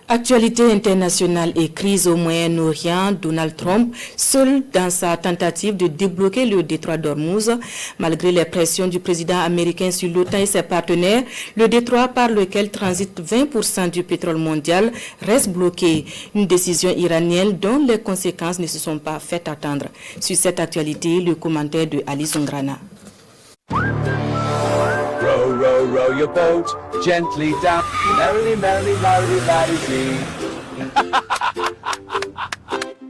Actualité internationale et crise au Moyen-Orient, Donald Trump, seul dans sa tentative de débloquer le détroit d'Ormuz. Malgré les pressions du président américain sur l'OTAN et ses partenaires, le détroit par lequel transite 20% du pétrole mondial reste bloqué. Une décision iranienne dont les conséquences ne se sont pas fait attendre. Sur cette actualité, le commentaire de Ali Zongrana. Row, row, row your boat gently down. Merrily, merrily, merrily, merrily.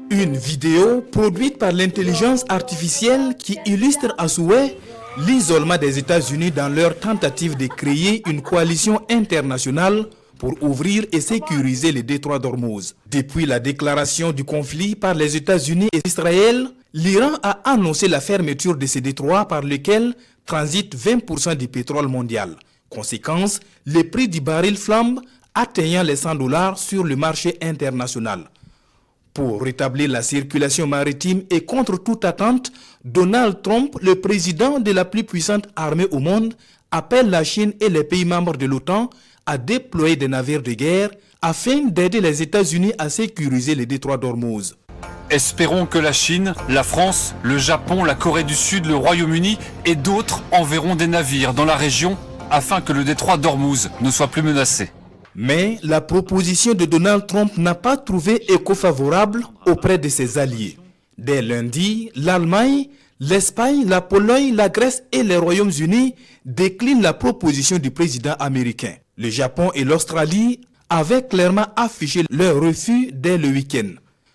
Une vidéo produite par l'intelligence artificielle qui illustre à souhait l'isolement des États-Unis dans leur tentative de créer une coalition internationale pour ouvrir et sécuriser le détroit d'Ormuz. Depuis la déclaration du conflit par les États-Unis et Israël, l'Iran a annoncé la fermeture de ce détroit par lequel transite 20% du pétrole mondial. Conséquence, le prix du baril flambe, atteignant les $100 sur le marché international. Pour rétablir la circulation maritime et contre toute attente, Donald Trump, le président de la plus puissante armée au monde, appelle la Chine et les pays membres de l'OTAN à déployer des navires de guerre afin d'aider les États-Unis à sécuriser le détroit d'Ormuz. Espérons que la Chine, la France, le Japon, la Corée du Sud, le Royaume-Uni et d'autres enverront des navires dans la région afin que le détroit d'Ormuz ne soit plus menacé. Mais la proposition de Donald Trump n'a pas trouvé écho favorable auprès de ses alliés. Dès lundi, l'Allemagne, l'Espagne, la Pologne, la Grèce et les Royaumes-Unis déclinent la proposition du président américain. Le Japon et l'Australie avaient clairement affiché leur refus dès le week-end.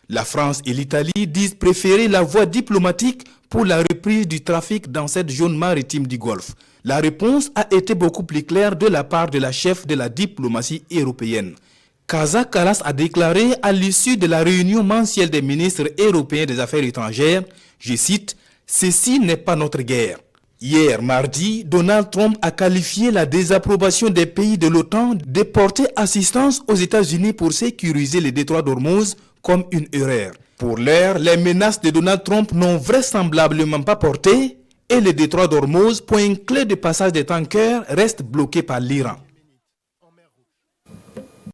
La France et l'Italie disent préférer la voie diplomatique pour la reprise du trafic dans cette zone maritime du Golfe. La réponse a été beaucoup plus claire de la part de la chef de la diplomatie européenne. Kaja Kallas a déclaré à l'issue de la réunion mensuelle des ministres européens des Affaires étrangères, je cite, « Ceci n'est pas notre guerre ». Hier mardi, Donald Trump a qualifié la désapprobation des pays de l'OTAN de porter assistance aux États-Unis pour sécuriser le détroit d'Ormuz comme une erreur. Pour l'heure, les menaces de Donald Trump n'ont vraisemblablement pas porté et le détroit d'Ormuz, point clé de passage des tankers, reste bloqué par l'Iran.